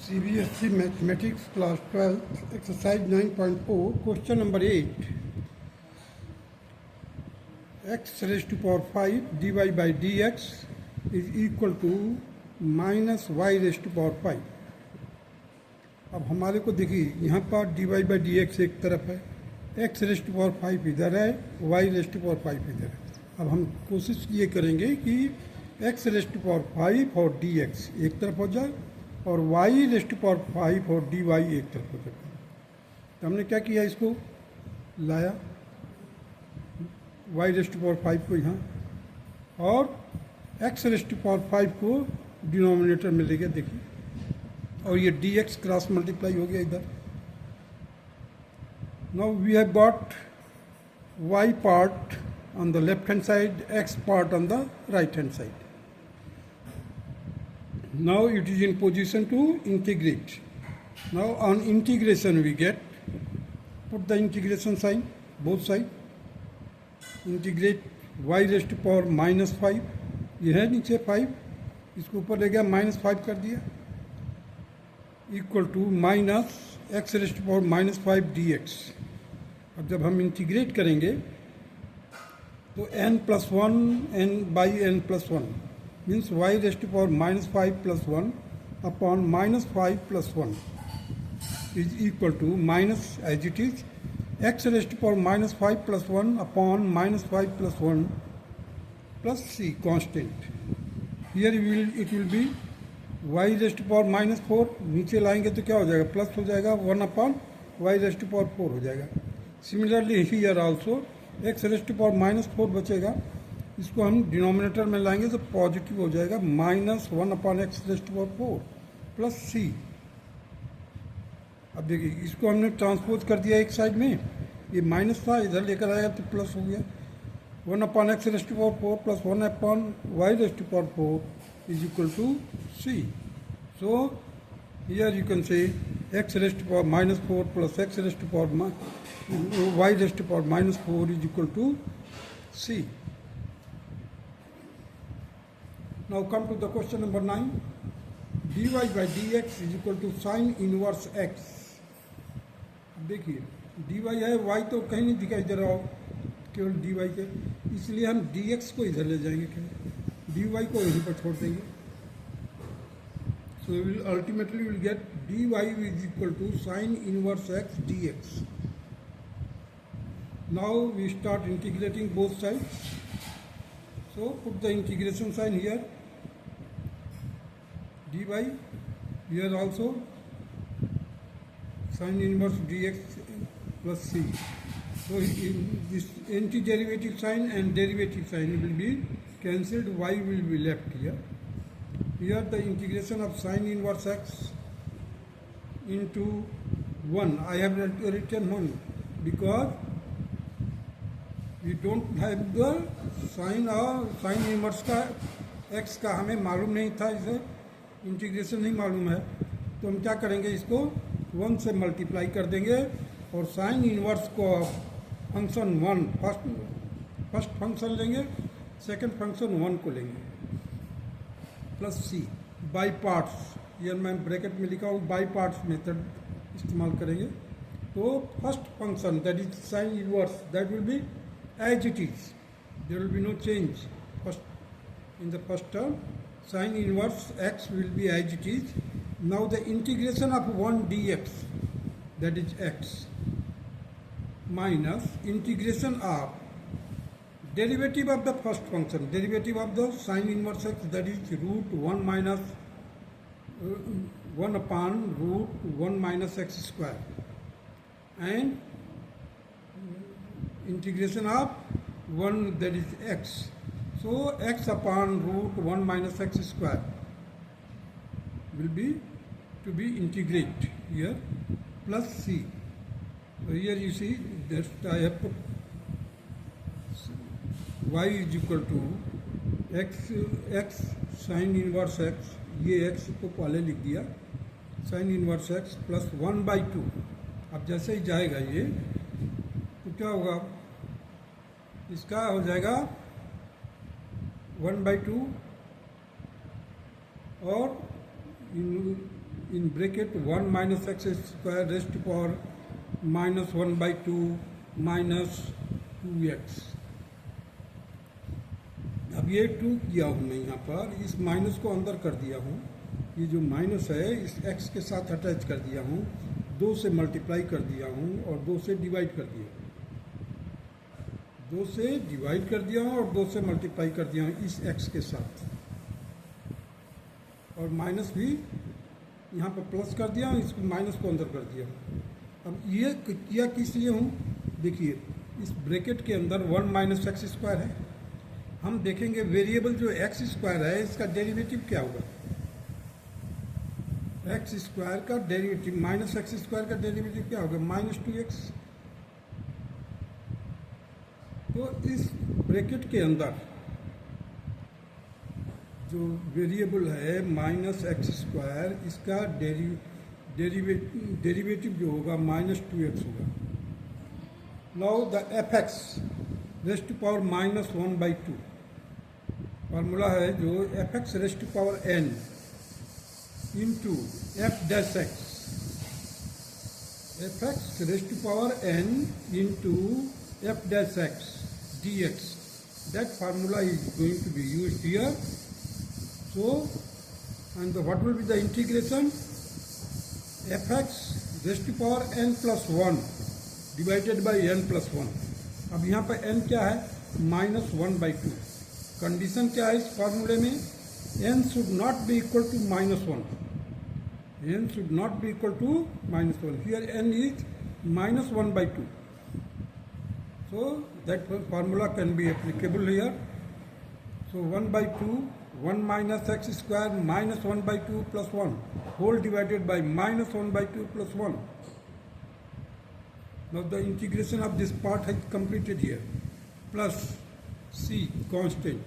CBSE Mathematics Class 12 Exercise 9.4 Question number 8 x raised to power 5 dy by dx is equal to minus y raised to power 5। अब हमारे को देखिए यहाँ पर dy by dx एक तरफ है, x रेस्ट टू पावर 5 इधर है, y रेस्ट टू पावर 5 इधर है। अब हम कोशिश ये करेंगे कि x रेस्ट टू पावर 5 और dx एक तरफ हो जाए और y रेस्ट टू पावर 5 और dy एक तरफ हो जाए। तो हमने क्या किया, इसको लाया y रेस्ट टू पावर 5 को यहाँ और x रेस्ट टू पावर 5 को डिनोमिनेटर में ले गया, देखिए, और ये dx क्रॉस मल्टीप्लाई हो गया इधर। Now we have got y part on the left hand side, x part on the right hand side. Now it is in position to integrate. Now on integration we get, put the integration sign both sides. Integrate y raised to power minus 5, ये है नीचे 5, इसको ऊपर ले गया minus 5 कर दिया, equal to minus x raised to power minus 5 dx। अब जब हम इंटीग्रेट करेंगे तो n plus 1 n by n plus 1 means y raised to power minus 5 plus 1 upon minus 5 plus 1 is equal to minus as it is x raised to power minus 5 plus 1 upon minus 5 plus 1 plus c constant. Here it will be y raised to power minus 4, नीचे लाएंगे तो क्या हो जाएगा, plus हो जाएगा 1 upon y raised to power 4 हो जाएगा। Similarly here also x raised to power minus 4 बचेगा, इसको हम डिनोमिनेटर में लाएंगे तो पॉजिटिव हो जाएगा minus 1 upon x raised to power 4 plus c। अब देखिए इसको हमने ट्रांसपोज कर दिया एक साइड में, ये माइनस था इधर लेकर आया तो प्लस हो गया, 1 upon x raised to power 4 plus 1 upon y raised to power 4 is equal to c. So here you can say x raised to power minus 4 plus x raised to power y raised to power minus 4 is equal to c. Now come to the question number 9. dy by dx is equal to sin inverse x. देखिए dy है, y तो कहीं नहीं दिखाई दे रहा हो, केवल dy के, इसलिए हम dx को इधर ले जाएंगे, dy को यहीं पर छोड़ देंगे। So we will ultimately will get dy is equal to sin inverse x dx. Now we start integrating both sides. So put the integration sign here. dy here also sin inverse dx plus c. So this antiderivative sign and derivative sign will be cancelled, y will be left here. Here the integration of sin inverse x into 1, I have written 1 because we don't have the sin inverse का x का हमें मालूम नहीं था, इसे integration नहीं मालूम है, तो हम क्या करेंगे, इसको 1 से मल्टीप्लाई कर देंगे और साइन इनवर्स को फंक्शन 1 फर्स्ट फंक्शन लेंगे, सेकंड फंक्शन 1 को लेंगे प्लस c बाई पार्ट्स। ये मैं ब्रैकेट में लिखा हूँ, बाई पार्ट्स मेथड इस्तेमाल करेंगे। तो first function that is sine inverse that will be as it is, there will be no change first in the first term, sine inverse x will be as it is. Now the integration of 1 dx that is x minus integration of derivative of the first function, derivative of the sin inverse x, that is root 1 minus 1 upon root 1 minus x square, and integration of 1 that is x, so x upon root 1 minus x square will be to be integrate here plus c. So here you see that I have put y is equal to x sin inverse x, ये x को पहले लिख दिया, sin inverse x plus 1/2। अब जैसे ही जाएगा ये तो क्या होगा, इसका हो जाएगा 1/2 और in bracket 1 minus x square raised to power minus 1 by 2 minus 2x. अब ये 2 किया हूँ मैं यहाँ पर, इस माइनस को अंदर कर दिया हूँ, ये जो माइनस है इस x के साथ अटैच कर दिया हूँ, 2 से मल्टीप्लाई कर दिया हूँ और 2 से डिवाइड कर दिया, 2 से डिवाइड कर दिया हूँ और 2 से मल्टीप्लाई कर दिया हूँ इस x के साथ, और माइनस भी यहाँ पर प्लस कर दिया हूँ, इसको माइनस को अंदर कर दिया हूँ। अब ये किया किस लिए हूँ, देखिए इस ब्रैकेट के अंदर 1 माइनस एक्स स्क्वायर है, हम देखेंगे वेरिएबल जो एक्स स्क्वायर है इसका डेरिवेटिव क्या होगा, एक्स स्क्वायर का डेरिवेटिव माइनस एक्स स्क्वायर का डेरिवेटिव क्या होगा, माइनस 2x। तो इस ब्रैकेट के अंदर जो वेरिएबल है माइनस एक्स स्क्वायर, इसका डेरिवेटिव जो होगा माइनस 2x होगा। Now the f x raised to power minus 1 by 2 formula है जो f x raised to power n into f dash x, f x raised to power n into f dash x d x, that formula is going to be used here. So, and what will be the integration? Fx raised to power n plus 1 divided by n plus 1. अब यहाँ पर n क्या है, minus 1 by 2. Condition क्या है इस फार्मूले में, n should not be equal to minus 1. n should not be equal to minus 1. Here n is minus 1 by 2. So that formula can be applicable here. So 1 by 2, 1 minus x square minus 1 by 2 plus 1 whole divided by minus 1 by 2 plus 1. Now the integration of this part has completed here. Plus c constant.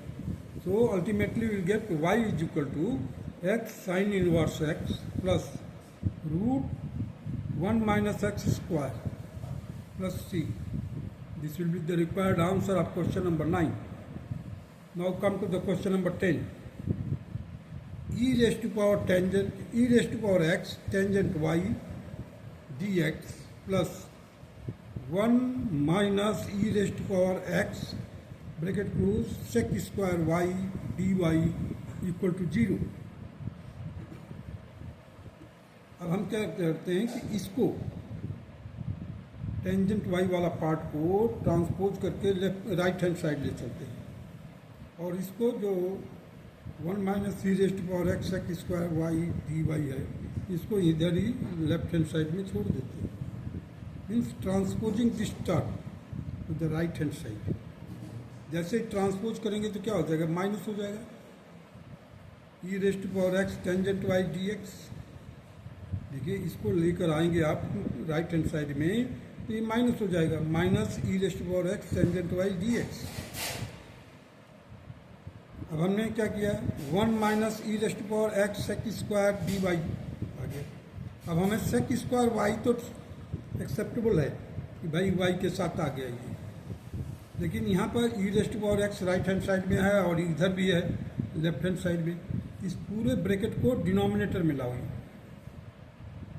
So ultimately we will get y is equal to x sin inverse x plus root 1 minus x square plus c. This will be the required answer of question number 9. Now come to the question number 10. E raised to power x tangent y dx plus 1 minus e raised to power x bracket close sec square y dy equal to 0. अब हम क्या करते हैं कि इसको tangent y वाला part को transpose करके राइट हैंड साइड ले चलते हैं, और इसको जो 1 minus C rest power x sec square y d y है, इसको इधर ही लेफ्ट हैंड साइड में छोड़ देते हैं। Means transposing this term to the right hand side. जैसे ही ट्रांसपोज करेंगे तो क्या हो जाएगा, माइनस हो जाएगा, e rest power x tangent y d x. देखिए इसको लेकर आएंगे आप राइट हैंड साइड में तो ये माइनस हो जाएगा, minus e rest power x tangent y d x. अब हमने क्या किया, 1 minus e rest power x sec square d y आ गया। अब हमें सेक स्क्वायर वाई तो एक्सेप्टेबल है कि भाई वाई के साथ आ गया ये, लेकिन यहाँ पर e rest power x right hand side में है और इधर भी है लेफ्ट हैंड साइड में। इस पूरे ब्रैकेट को डिनोमिनेटर में लाओ,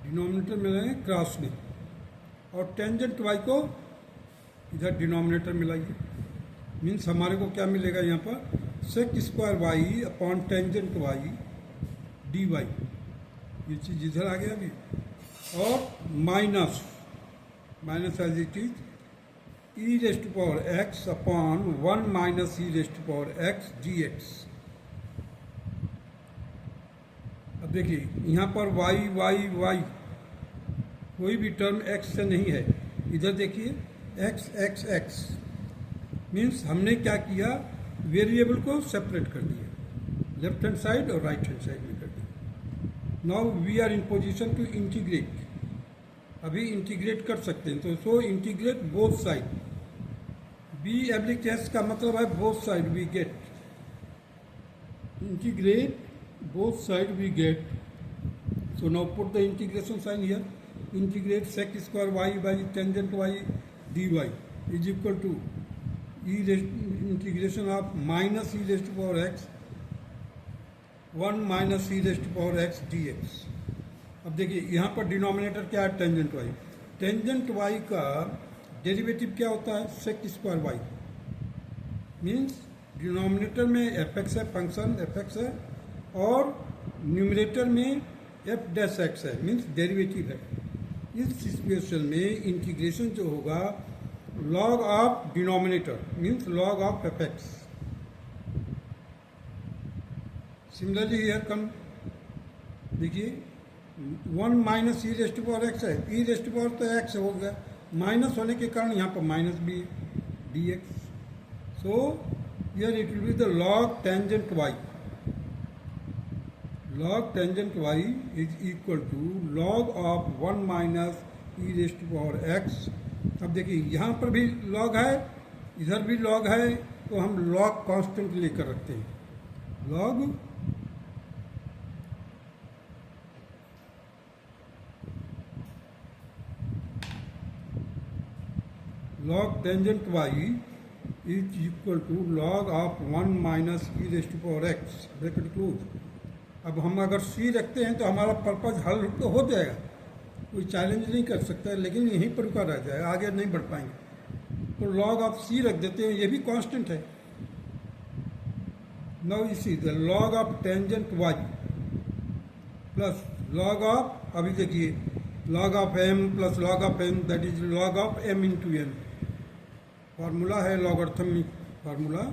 डिनोमिनेटर में लाएंगे क्रॉस में, और टेंजेंट वाई को इधर डिनोमिनेटर में लाइए। मीन्स हमारे को क्या मिलेगा यहाँ पर, sec square y upon tangent y d y, ये चीज़ इधर आ गया अभी, और minus minus as it is e rest power x upon 1 minus e rest power x d x. अब देखिए यहाँ पर वाई वाई वाई कोई भी टर्म x से नहीं है, इधर देखिए x x x। मीन्स हमने क्या किया, वेरिएबल को सेपरेट कर दिया, लेफ्ट हैंड साइड और राइट हैंड साइड में कर दिया। Now we are in position to integrate, अभी इंटीग्रेट कर सकते हैं। तो सो इंटीग्रेट बोथ साइड, बी एब्लिक का मतलब है both side we get, integrate both side we get. So now put the integration sign here. Integrate sec square y by tangent y dy is equal to integration of minus e raised to power x 1 minus e raised to power x dx. अब देखिए यहाँ पर denominator क्या है, tangent y. Tangent y का derivative क्या होता है, sec square y. Means denominator में एफ एक्स है, फंक्शन एफ एक्स है, और न्यूमरेटर में एफ डैश एक्स है, मीन्स डेरिवेटिव है। इस सिचुएशन में इंटीग्रेशन जो होगा log of denominator means log of f x. Similarly here कम देखिए 1 minus e rest power x है, ई रेस्ट पावर तो एक्स हो गया, माइनस होने के कारण यहाँ पर माइनस भी d x. So here it will be the log tangent y. Log tangent y is equal to log of 1 minus e rest power x. अब देखिए यहाँ पर भी लॉग है, इधर भी लॉग है, तो हम लॉग कांस्टेंट लेकर रखते हैं। Log tangent y is equal to log of 1 minus e rest power x bracket close. अब हम अगर सी रखते हैं तो हमारा पर्पज हल तो हो जाएगा, कोई चैलेंज नहीं कर सकता, लेकिन यहीं पर रुका रह जाएगा, आगे नहीं बढ़ पाएंगे। तो लॉग ऑफ सी रख देते हैं, ये भी कांस्टेंट है। नाउ इसी the log of tangent y plus log of, अभी देखिए log of M plus log of N, that is log of M into N. Formula है logarithmic formula,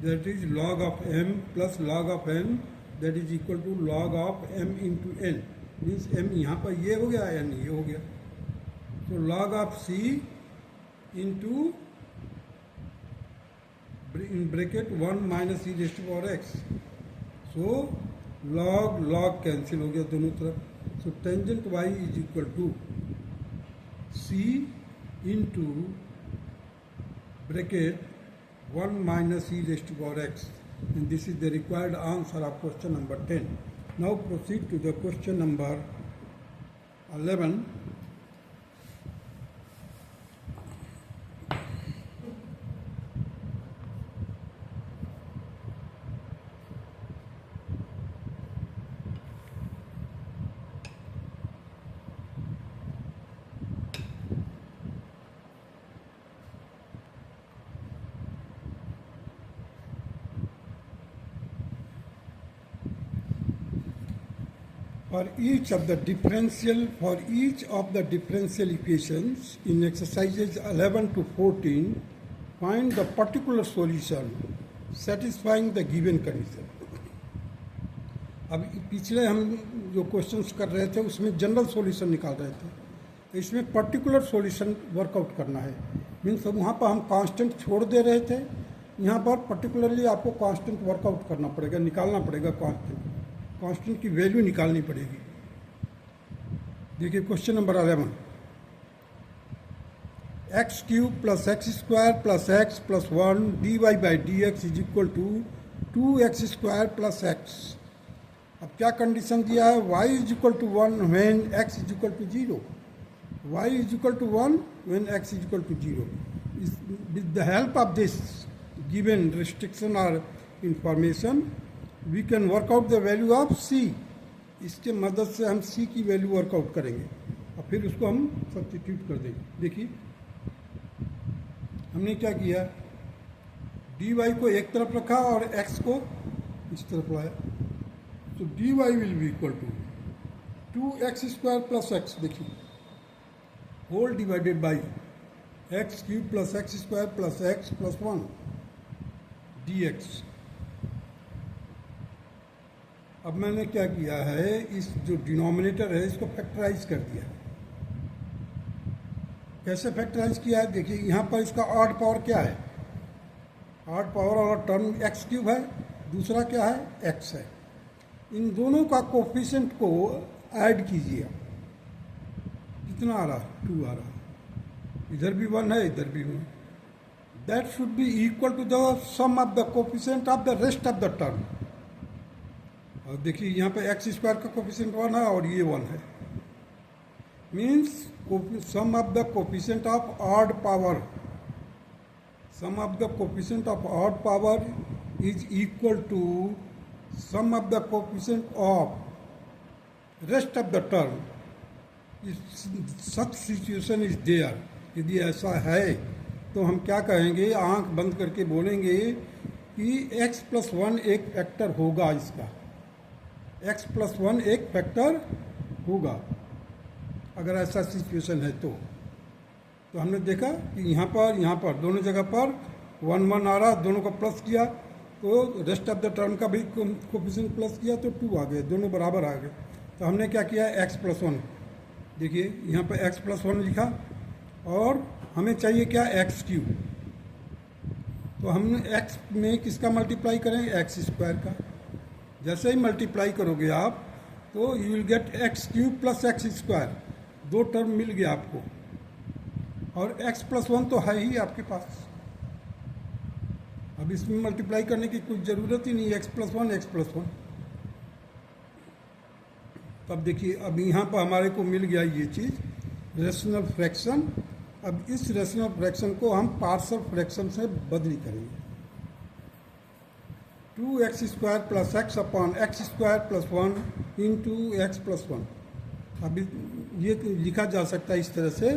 that is log of M plus log of N, that is equal to log of M into N. Means M यहाँ पर ये हो गया, N ये हो गया। तो log of c into in bracket 1 minus e rest power x. So log log cancel हो गया दोनों तरफ। So tangent y is equal to c into bracket 1 minus e rest power x, and this is the required answer of question number 10. Now proceed to the question number 11. For each of the differential equations in exercises 11 to 14, find the particular solution satisfying the given condition. अब पिछले हम जो questions कर रहे थे उसमें general solution निकाल रहे थे, इसमें पर्टिकुलर सॉल्यूशन वर्कआउट करना है। मीन्स वहाँ पर हम कांस्टेंट छोड़ दे रहे थे, यहाँ पर पर्टिकुलरली आपको कांस्टेंट वर्कआउट करना पड़ेगा, निकालना पड़ेगा, कांस्टेंट की वैल्यू निकालनी पड़ेगी। देखिए question number 11, x cube plus x square plus x plus 1 d y by d x is equal to 2x square plus x. अब क्या कंडीशन दिया है, y is equal to 1 when x is equal to 0, y is equal to 1 when x is equal to 0। With the help of this given restriction और information we can work out the value of c। इसके मदद से हम c की value workout करेंगे और फिर उसको हम सब्स्टिट्यूट कर देंगे। देखिए हमने क्या किया, dy को एक तरफ रखा और x को इस तरफ लाया, तो dy will be equal to 2x square plus x, देखिए whole divided by x cube plus x square plus x plus 1 dx। अब मैंने क्या किया है, इस जो डिनोमिनेटर है इसको फैक्टराइज कर दिया। कैसे फैक्टराइज किया है, देखिए यहाँ पर इसका ऑड पावर क्या है, ऑड पावर और टर्म एक्स क्यूब है, दूसरा क्या है एक्स है। इन दोनों का कोफिशिएंट को ऐड कीजिए, कितना आ रहा है 2 आ रहा है, इधर भी 1 है इधर भी 1, that should be equal to the sum of the coefficient of the rest of the term. और देखिए यहाँ पे एक्स स्क्वायर का कोफिशिएंट 1 है और ये 1 है, means sum of the coefficient of odd power, sum of the coefficient of odd power is equal to sum of the coefficient of rest of the term, if such situation is there, यदि ऐसा है तो हम क्या कहेंगे, आंख बंद करके बोलेंगे कि x+1 एक फैक्टर होगा, इसका x+1 एक फैक्टर होगा अगर ऐसा सिचुएशन है तो हमने देखा कि यहाँ पर दोनों जगह पर 1 1 आ रहा, दोनों का प्लस किया तो रेस्ट ऑफ द टर्म का भी कोफिशिएंट प्लस किया तो 2 आ गए, दोनों बराबर आ गए। तो हमने क्या किया, x+1, देखिए यहाँ पर x+1 लिखा और हमें चाहिए क्या, x3। तो हमने x में किसका मल्टीप्लाई करें, x² का। जैसे ही मल्टीप्लाई करोगे आप तो you will get x³ plus x², 2 term मिल गया आपको, और x+1 तो है ही आपके पास। अब इसमें मल्टीप्लाई करने की कुछ ज़रूरत ही नहीं, x+1। तब देखिए अब यहाँ पर हमारे को मिल गया ये चीज़ रेशनल फ्रैक्शन। अब इस रेशनल फ्रैक्शन को हम पार्शियल फ्रैक्शन से बदली करेंगे। 2x² plus x upon x² plus 1 into x+1। अब ये लिखा जा सकता है इस तरह से,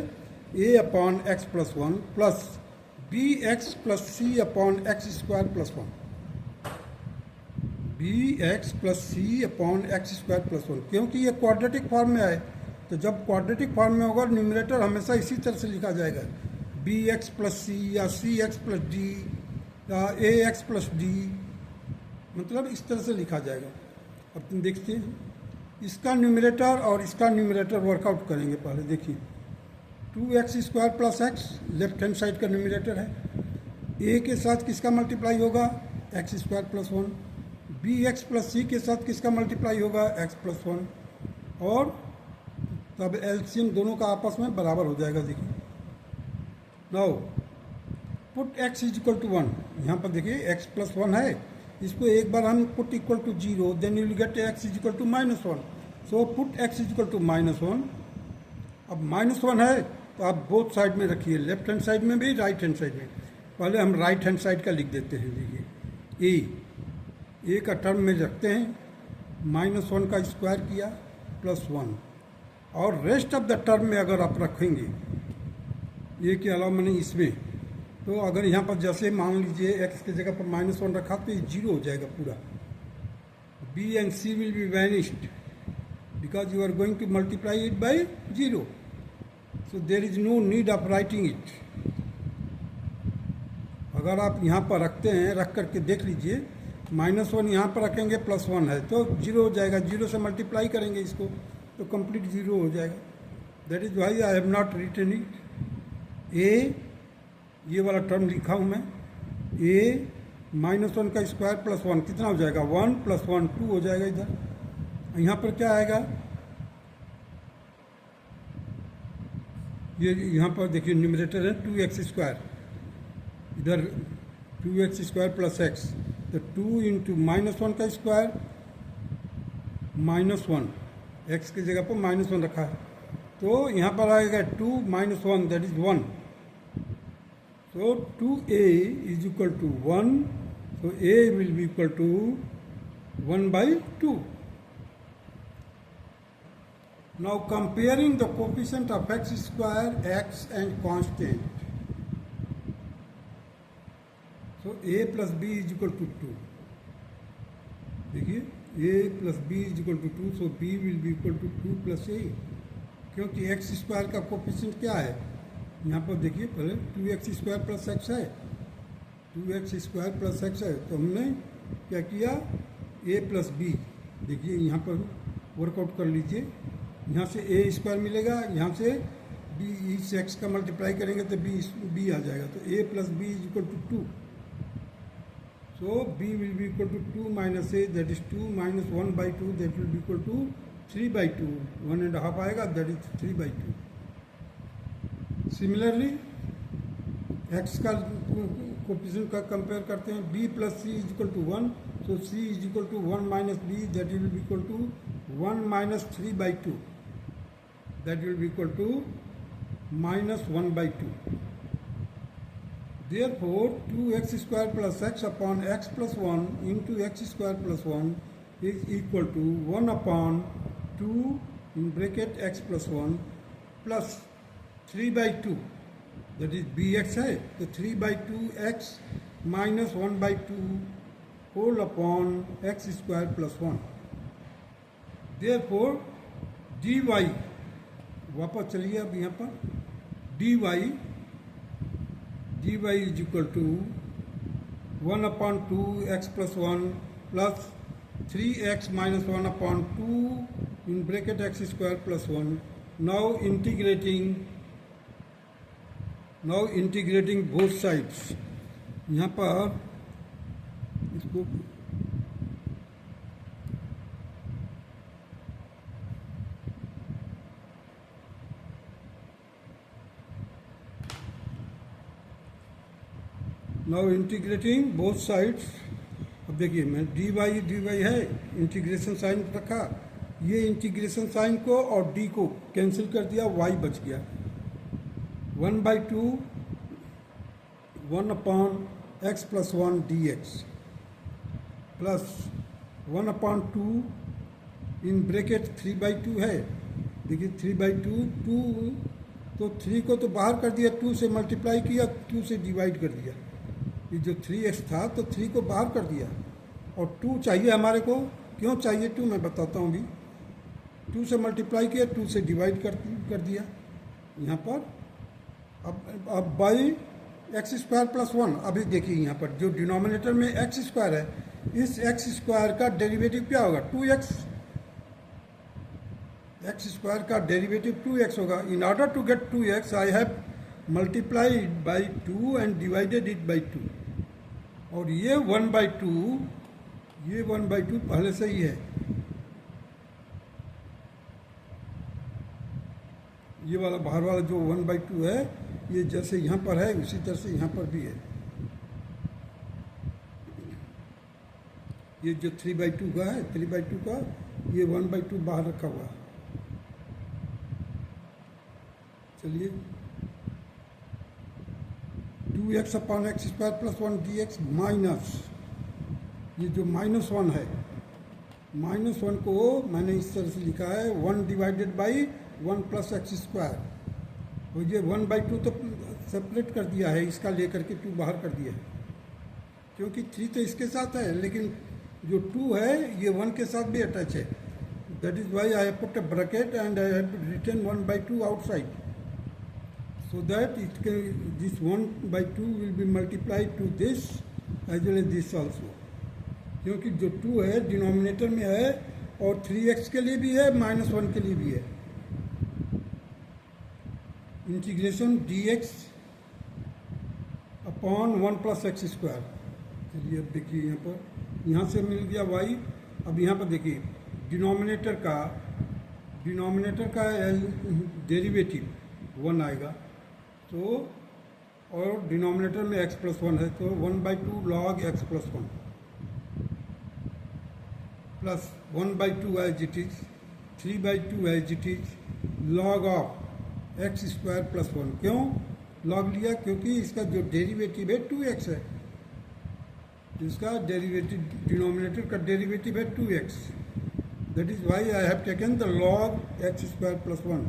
a upon x+1 plus bx plus c upon x² plus 1, bx plus c upon x² plus 1, क्योंकि ये क्वाड्रेटिक फॉर्म में आए। तो जब क्वाड्रेटिक फॉर्म में होगा न्यूमरेटर हमेशा इसी तरह से लिखा जाएगा, bx प्लस c या cx प्लस d या ax प्लस d, मतलब इस तरह से लिखा जाएगा। अब तुम देखते हैं इसका न्यूमरेटर और इसका न्यूमरेटर वर्कआउट करेंगे। पहले देखिए 2x² plus x left hand side का न्यूमरेटर है, a के साथ किसका मल्टीप्लाई होगा, x² plus 1, bx plus c के साथ किसका मल्टीप्लाई होगा, x प्लस 1, और तब एलसीएम दोनों का आपस में बराबर हो जाएगा। देखिए now put x equal to 1, यहाँ पर देखिए x प्लस 1 है, इसको एक बार हम put equal to 0, then you will get x equal to -1। So put x equal to -1। अब -1 है तो आप बोथ साइड में रखिए, लेफ्ट हैंड साइड में भी राइट हैंड साइड में। पहले हम राइट हैंड साइड का लिख देते हैं। देखिए a का टर्म में रखते हैं, -1 का स्क्वायर किया प्लस 1, और रेस्ट ऑफ द टर्म में अगर आप रखेंगे a के अलावा मैंने इसमें, तो अगर यहाँ पर जैसे मान लीजिए x की जगह पर -1 रखा तो ये 0 हो जाएगा पूरा। b and c will be vanished because you are going to multiply it by 0, so there is no need of writing it. अगर आप यहाँ पर रखते हैं, रख करके देख लीजिए, -1 यहाँ पर रखेंगे प्लस 1 है तो 0 हो जाएगा, 0 से मल्टीप्लाई करेंगे इसको तो कंप्लीट 0 हो जाएगा। That is why I have not written it. a ये वाला टर्म लिखा हूँ मैं, a -1 का स्क्वायर प्लस 1 कितना हो जाएगा, 1 प्लस 1 2 हो जाएगा। इधर यहाँ पर क्या आएगा, ये यहाँ पर देखिए न्यूमरेटर है 2x², इधर 2x² प्लस x, तो 2 इंटू -1 का स्क्वायर -1, x की जगह पर -1 रखा है, तो यहाँ पर आएगा 2 - 1 that is 1। So 2a is equal to 1, so a will be equal to 1/2. Now comparing the coefficient of x square, x and constant. So a plus b is equal to 2. देखिए a plus b is equal to 2, so b will be equal to 2 plus a, क्योंकि x square का coefficient क्या है, यहाँ पर देखिए पहले 2x² plus x है, 2x² प्लस x है, तो हमने क्या किया, a प्लस b, देखिए यहाँ पर वर्कआउट कर लीजिए, यहाँ से a² मिलेगा, यहाँ से b इस x का मल्टीप्लाई करेंगे तो b आ जाएगा, तो a plus b is equal to 2, so b will be equal to 2 minus a that is 2 minus 1/2 that will be equal to 3/2, 1.5 आएगा दैट इज 3/2। सिमिलरली x का कोफिशिएंट का कंपेयर करते हैं, b plus c is equal to 1, so c is equal to 1 minus b that will be equal to 1 minus 3/2 that will be equal to minus 1/2। Therefore 2x² plus x upon x plus 1 into x² plus 1 is equal to 1 upon 2 in bracket x plus 1 plus 3 by 2, that is bx है, तो 3 by 2x minus 1 by 2 whole upon x square plus 1. Therefore dy, वापस चलिए अब यहाँ पर, dy is equal to 1 upon 2 x plus 1 plus 3x minus 1 upon 2 in bracket x square plus 1. Now integrating both sides. यहाँ पर इसको now integrating both sides. अब देखिए मैं dy है, इंटीग्रेशन साइन रखा, ये इंटीग्रेशन साइन को और d को कैंसिल कर दिया, y बच गया 1 by 2 1 upon x plus 1 dx plus 1 upon 2 in bracket 3 by 2 है, देखिए 3 by 2 तो 3 को तो बाहर कर दिया, 2 से मल्टीप्लाई किया, 2 से डिवाइड कर दिया, ये जो 3x था तो 3 को बाहर कर दिया और 2 चाहिए हमारे को, क्यों चाहिए 2 मैं बताता हूँ भी, 2 से मल्टीप्लाई किया, 2 से डिवाइड कर दिया यहाँ पर। अब बाई एक्स स्क्वायर प्लस 1, अभी देखिए यहाँ पर जो डिनोमिनेटर में एक्स स्क्वायर है, इस एक्स स्क्वायर का डेरिवेटिव क्या होगा 2x, एक्स स्क्वायर का डेरिवेटिव 2x होगा। In order to get 2x I have multiplied by 2 and divided it by 2, और ये 1 by 2 पहले से ही है, ये वाला बाहर वाला जो 1 by 2 है, ये जैसे यहाँ पर है उसी तरह से यहाँ पर भी है, ये जो 3 by 2 का है, 3 by 2 का ये 1 by 2 बाहर रखा हुआ है। चलिए 2x upon x square plus 1 dx minus, ये जो -1 है, -1 को मैंने इस तरह से लिखा है 1 divided by 1 plus x square, और ये 1 by 2 तो सेपरेट कर दिया है, इसका लेकर के 2 बाहर कर दिया है, क्योंकि 3 तो इसके साथ है, लेकिन जो 2 है ये 1 के साथ भी अटैच है, that is why I have put a bracket and I have written 1 by 2 outside, so that it can, this 1 by 2 will be multiplied to this as well as this also, क्योंकि जो 2 है denominator में है और 3x के लिए भी है, -1 के लिए भी है। Integration dx upon 1 plus x square, चलिए अब देखिए यहाँ से मिल गया y, अब यहाँ पर देखिए डिनोमिनेटर का डेरिवेटिव 1 आएगा, तो और डिनोमिनेटर में x प्लस 1 है, तो 1 by 2 log x plus 1 plus 1 by 2 as it is, 3 by 2 as it is, log of x square plus 1, क्यों log लिया, क्योंकि इसका जो डेरिवेटिव है 2x है, इसका डेरिवेटिव डिनोमिनेटर का डेरिवेटिव है 2x, that is why I have taken the log x square plus 1,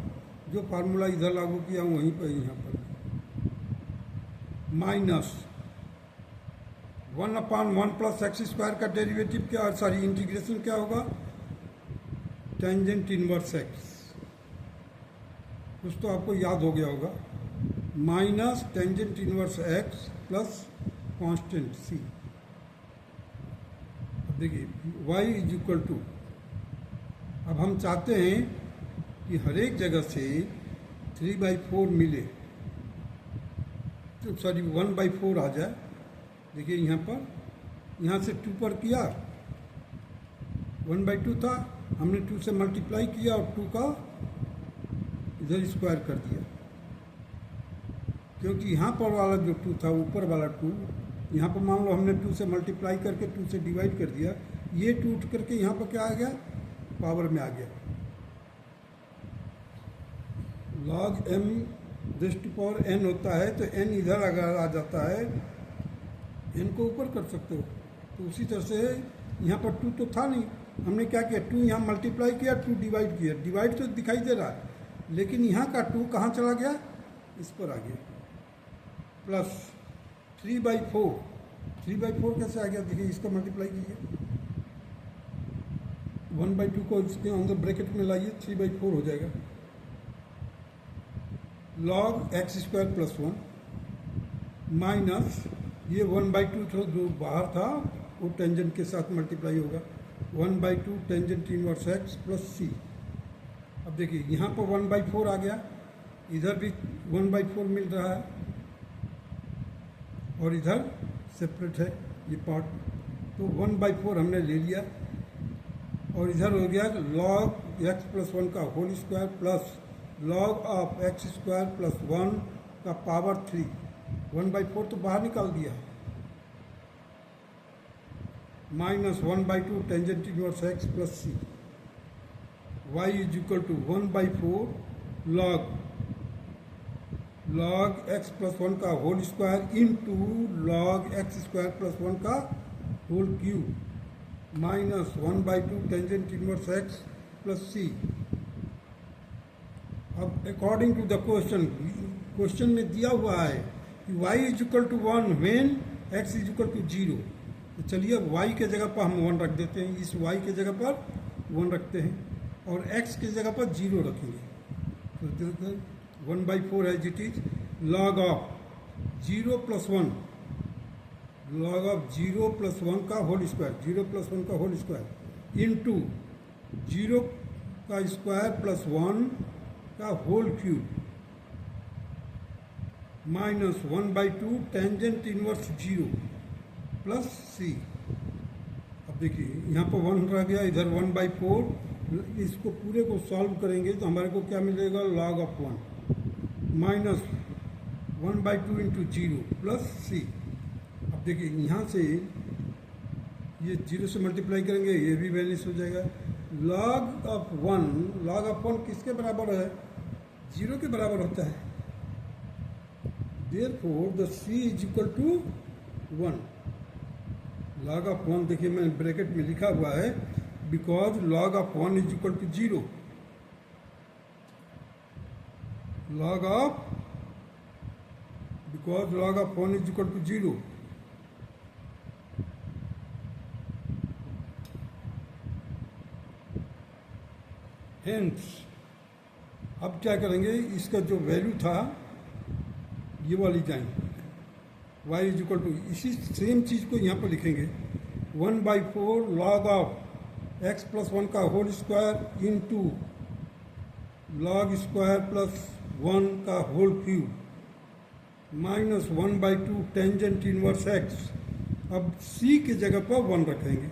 जो फार्मूला इधर लागू किया हूँ वहीं पर, यहाँ पर minus 1 upon 1 plus x square का डेरिवेटिव क्या, सॉरी इंटीग्रेशन क्या होगा, टेंजेंट इनवर्स एक्स, कुछ तो आपको याद हो गया होगा, minus tangent inverse x plus constant C. अब देखिए y इज इक्वल टू, अब हम चाहते हैं कि हर एक जगह से 3/4 मिले, तो सॉरी 1/4 आ जाए। देखिए यहाँ पर, यहाँ से 2 पर किया, 1/2 था, हमने 2 से मल्टीप्लाई किया और 2 का इधर स्क्वायर कर दिया, क्योंकि यहाँ पर वाला जो 2 था, ऊपर वाला 2, यहाँ पर मान लो हमने 2 से मल्टीप्लाई करके 2 से डिवाइड कर दिया, ये 2 उठ करके यहाँ पर क्या आ गया, पावर में आ गया, log m raise to power n होता है, तो n इधर अगर आ जाता है, n को ऊपर कर सकते हो, तो उसी तरह से यहाँ पर 2 तो था नहीं, हमने क्या किया, 2 यहाँ मल्टीप्लाई किया, 2 डिवाइड किया, डिवाइड तो दिखाई दे रहा है, लेकिन यहाँ का 2 कहाँ चला गया, इस पर आ गया, प्लस 3/4, 3/4 कैसे आ गया, देखिए इसका मल्टीप्लाई कीजिए, 1/2 को इसके अंदर ब्रैकेट में लाइए, 3/4 हो जाएगा, log x² + 1 माइनस ये 1/2 था जो बाहर था वो टेंजेंट के साथ मल्टीप्लाई होगा, 1/2 tangent inverse x plus c। अब देखिए यहाँ पर 1/4 आ गया, इधर भी 1/4 मिल रहा है और इधर सेपरेट है ये पार्ट, तो 1/4 हमने ले लिया और इधर हो गया log x + 1 का whole square plus log of x² + 1 का पावर 3, 1/4 तो बाहर निकाल दिया, minus 1/2 tangent inverse x plus c, y is equal to 1/4 log x + 1 का whole square into log x² + 1 का whole cube minus 1/2 tangent inverse x plus c। अब according to the question में दिया हुआ है कि y is equal to 1 when x is equal to 0, तो चलिए अब y के जगह पर हम 1 रख देते हैं, इस y के जगह पर 1 रखते हैं और x की जगह पर 0 रखेंगे, तो 1/4 है जिट is log of 0 + 1, log of 0 + 1 का होल स्क्वायर, 0 + 1 का होल स्क्वायर इंटू 0 का स्क्वायर प्लस 1 का whole cube minus 1/2 tangent inverse 0 plus c। अब देखिए यहाँ पर 1 रह गया, इधर 1/4, इसको पूरे को सॉल्व करेंगे तो हमारे को क्या मिलेगा, log of 1 minus 1/2 into 0 plus c। अब देखिए यहाँ से ये 0 से मल्टीप्लाई करेंगे, ये भी वैनिश हो जाएगा, log ऑफ 1 किसके बराबर है, 0 के बराबर होता है, therefore the c is equal to 1। log of 1 देखिए मैंने ब्रैकेट में लिखा हुआ है, because log of 1 is equal to 0, because log of 1 is equal to 0, hence अब क्या करेंगे, इसका जो वैल्यू था ये वाली जाएंगे, y इज इक्वल टू, इसी सेम चीज़ को यहाँ पर लिखेंगे 1/4 log ऑफ x + 1 का whole square into log square plus 1 का whole cube minus 1/2 tangent inverse x। अब c की जगह पर 1 रखेंगे,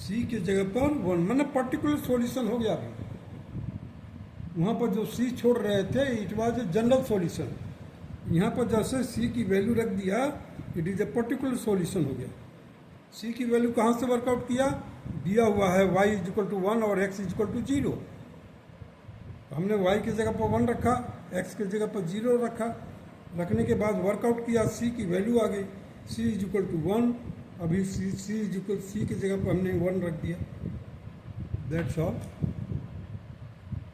c की जगह पर 1, मतलब पर्टिकुलर सॉल्यूशन हो गया। वहाँ पर जो c छोड़ रहे थे it was a general solution, यहाँ पर जैसे c की वैल्यू रख दिया it is a particular solution हो गया। c की वैल्यू कहाँ से वर्कआउट किया, दिया हुआ है y इज इक्वल टू 1 और x इज इक्वल टू 0, हमने y की जगह पर 1 रखा, x की जगह पर 0 रखा, रखने के बाद वर्कआउट किया, c की वैल्यू आ गई, c इज इक्वल टू 1, अभी c की जगह पर हमने 1 रख दिया, दैट्स ऑल।